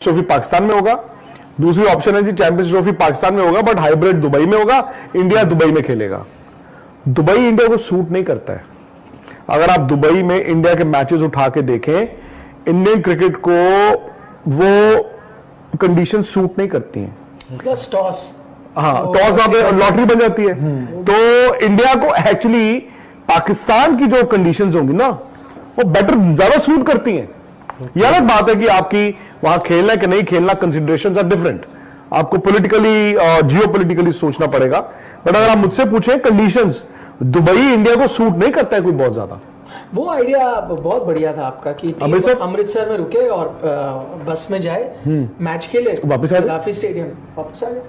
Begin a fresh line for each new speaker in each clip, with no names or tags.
Trophy Pakistan में होगा, दूसरी ऑप्शन है जी चैंपियंस ट्रॉफी पाकिस्तान में होगा बट हाइब्रिड दुबई में होगा, इंडिया दुबई में खेलेगा। दुबई इंडिया को सूट नहीं करता है। अगर आप दुबई में इंडिया के मैचेस उठा के देखें, इंडियन क्रिकेट को वो कंडीशन सूट नहीं करती हैं।
प्लस टॉस,
हाँ, टॉस वहां पे लॉटरी बन जाती है। तो इंडिया को एक्चुअली पाकिस्तान की जो कंडीशंस होंगी ना, वो बेटर ज्यादा सूट करती हैं। यह अलग बात है कि आपकी वहां खेलना कि नहीं खेलना, कंसिडरेशंस आर डिफरेंट। आपको पॉलिटिकली जियो पॉलिटिकली सोचना पड़ेगा। बट अगर आप मुझसे पूछें, कंडीशंस दुबई इंडिया को सूट नहीं करता है कोई बहुत ज्यादा।
वो आइडिया बहुत बढ़िया था आपका कि अमृतसर में रुके और बस में जाए, मैच खेले,
वापस आ
गद्दाफी स्टेडियम वापस आ जाए।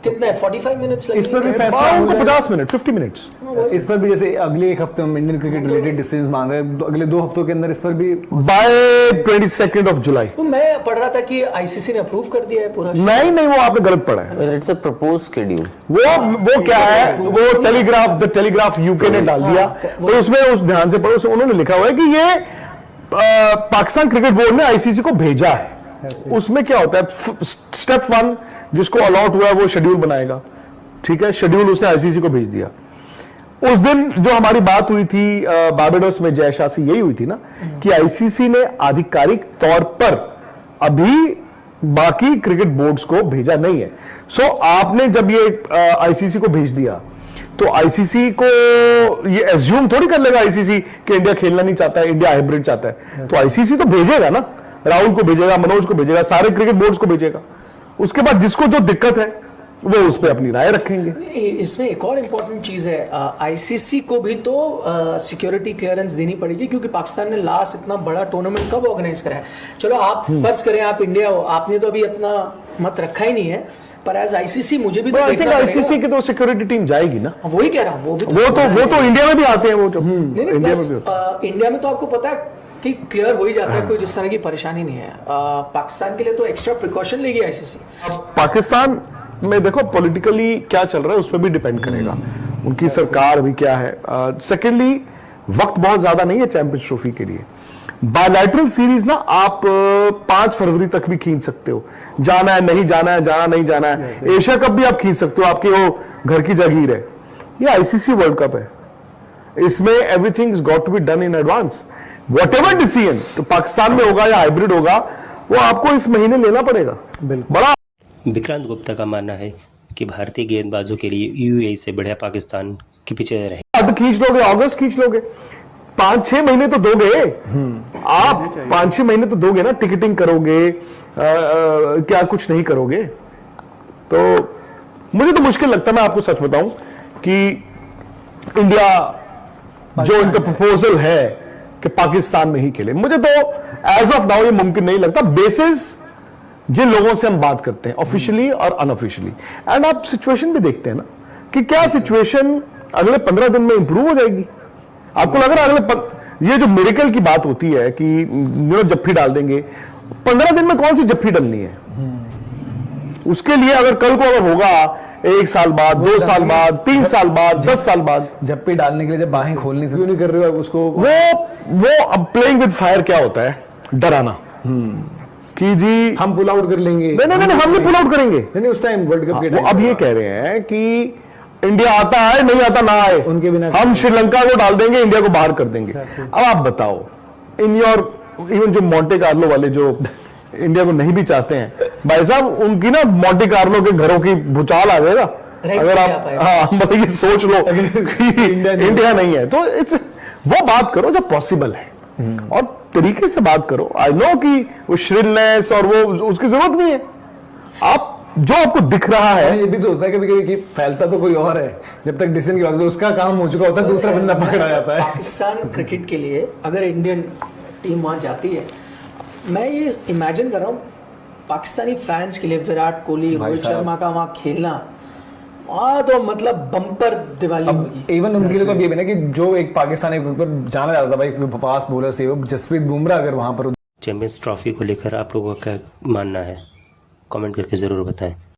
कितना है, 45 मिनट्स लगेंगे?
इस पर भी फैसला
50 मिनट 50 मिनट्स।
इस पर भी जैसे अगले एक हफ्ते में इंडियन क्रिकेट रिलेटेड डिसीजन मांग रहे हैं, अगले 2 हफ्तों के अंदर इस पर भी
बाय 22 जुलाई।
तो मैं पढ़ रहा था कि आईसीसी ने अप्रूव कर दिया है पूरा।
नहीं, वो आपने गलत पढ़ा है।
It's a propose schedule.
वो क्या है, वो टेलीग्राफ यूके ने डाल दिया। तो उसमें उस ध्यान से पढ़ो, उन्होंने लिखा हुआ है कि ये पाकिस्तान क्रिकेट बोर्ड ने आईसीसी को भेजा है। उसमें क्या होता है, स्टेप 1 जिसको अलॉट हुआ है वो शेड्यूल बनाएगा। ठीक है, शेड्यूल उसने आईसीसी को भेज दिया। उस दिन जो हमारी बात हुई थी बारबाडोस में जय शाह से, यही हुई थी ना कि आईसीसी ने आधिकारिक तौर पर अभी बाकी क्रिकेट बोर्ड्स को भेजा नहीं है। सो आपने जब ये आईसीसी को भेज दिया तो आईसीसी को ये एज्यूम थोड़ी कर लेगा आईसीसी कि इंडिया खेलना नहीं चाहता है, इंडिया हाइब्रिड चाहता है। तो आईसीसी तो भेजेगा ना, राहुल को भेजेगा, मनोज को भेजेगा, सारे क्रिकेट बोर्ड्स को भेजेगा। उसके बाद जिसको जो दिक्कत है वो उस पर अपनी राय रखेंगे।
इसमें एक और इम्पोर्टेंट चीज है, आईसीसी को भी तो सिक्योरिटी क्लियरेंस देनी पड़ेगी, क्योंकि पाकिस्तान ने लास्ट इतना बड़ा टूर्नामेंट कब ऑर्गेनाइज करा है। चलो आप फर्ज करें आप इंडिया हो, आपने तो अभी अपना मत रखा ही नहीं है, पर एज आईसीसी मुझे भी तो
आई थिंक आईसीसी की तो सिक्योरिटी टीम जाएगी ना।
वही कह रहा हूँ, वो
तो इंडिया में भी आते हैं। वो जो
इंडिया में तो आपको पता है कि क्लियर हो ही जाता है, कोई जिस तरह की परेशानी नहीं है। पाकिस्तान के लिए तो एक्स्ट्रा प्रिकॉशन लेगी आईसीसी।
पाकिस्तान में देखो पॉलिटिकली क्या चल रहा है उस पर भी डिपेंड करेगा, उनकी सरकार भी क्या है। सेकेंडली, वक्त बहुत ज्यादा नहीं है चैंपियंस ट्रॉफी के लिए। बायलैटरल सीरीज ना आप 5 फरवरी तक भी खींच सकते हो, जाना है नहीं जाना है, जाना नहीं जाना है। एशिया कप भी आप खींच सकते हो, आपकी वो घर की जागीर है। ये आईसीसी वर्ल्ड कप है, इसमें everything is got to be done in advance. Whatever decision तो पाकिस्तान में होगा या हाइब्रिड होगा, वो आपको इस महीने लेना पड़ेगा। बड़ा
विक्रांत गुप्ता का मानना है कि भारतीय गेंदबाजों के लिए यूएई से बढ़िया पाकिस्तान के पीछे रहे।
अब खींच लोगे, अगस्त खींच लोगे, 5-6 महीने तो दोगे आप, 5-6 महीने तो दोगे ना। टिकटिंग करोगे, क्या कुछ नहीं करोगे? तो मुझे तो मुश्किल लगता है, मैं आपको सच बताऊं कि इंडिया जो इनका प्रपोजल है कि पाकिस्तान में ही खेले, मुझे तो एज ऑफ नाउ ये मुमकिन नहीं लगता, बेसिस जिन लोगों से हम बात करते हैं ऑफिशियली और अनऑफिशियली। एंड आप सिचुएशन भी देखते हैं ना कि क्या सिचुएशन अगले 15 दिन में इंप्रूव हो जाएगी। आपको लग रहा है ये जो मिरेकल की बात होती है कि जप्फी डाल देंगे, 15 दिन में कौन सी जप्फी डालनी है? उसके लिए अगर कल को अगर होगा 1 साल बाद, 2 साल बाद, 3 साल बाद, 10 साल बाद,
जप्पी डालने के लिए जब बाहें खोलनी क्यों नहीं कर रहे हो उसको?
वो अब प्लेइंग विद फायर क्या होता है, डराना कि जी
हम पुल आउट कर लेंगे।
नहीं, हम नहीं पुल आउट करेंगे।
नहीं, उस टाइम वर्ल्ड कप के टाइम
अब ये कह रहे हैं कि इंडिया आता है नहीं आता ना आए,
उनके बिना
हम श्रीलंका को डाल देंगे, इंडिया को बाहर कर देंगे। अब आप बताओ, इन योर इवन जो मोंटे कार्लो वाले जो इंडिया को नहीं भी चाहते हैं, भाई साहब उनकी ना मोंटे कार्लो के घरों की भूचाल आ जाएगा अगर आप, हाँ मतलब ये सोच लो इंडिया नहीं है। तो इट्स वो बात करो जो पॉसिबल है और तरीके से बात करो। आई नो कि वो श्रिलनेस और वो उसकी जरूरत नहीं है। आप जो आपको दिख रहा है,
ये भी तो होता है कभी कभी कि फैलता तो कोई और है, जब तक डिसीजन की बात तो उसका काम हो चुका होता है, दूसरा बंदा पकड़ा जाता है।
पाकिस्तान क्रिकेट के लिए अगर इंडियन टीम वहां जाती है, मैं ये इमेजिन कर रहा हूँ पाकिस्तानी फैंस के लिए विराट कोहली, रोहित शर्मा का वहां खेलना, तो मतलब बम्पर दिवाली होगी।
इवन उनके लिए तो ये भी ना कि जो एक पाकिस्तानी पर जाना जाता था भाई फास्ट बॉलर से, जसप्रीत बुमराह अगर वहां पर
चैंपियंस ट्रॉफी को लेकर आप लोगों का क्या मानना है, कमेंट करके जरूर बताएं।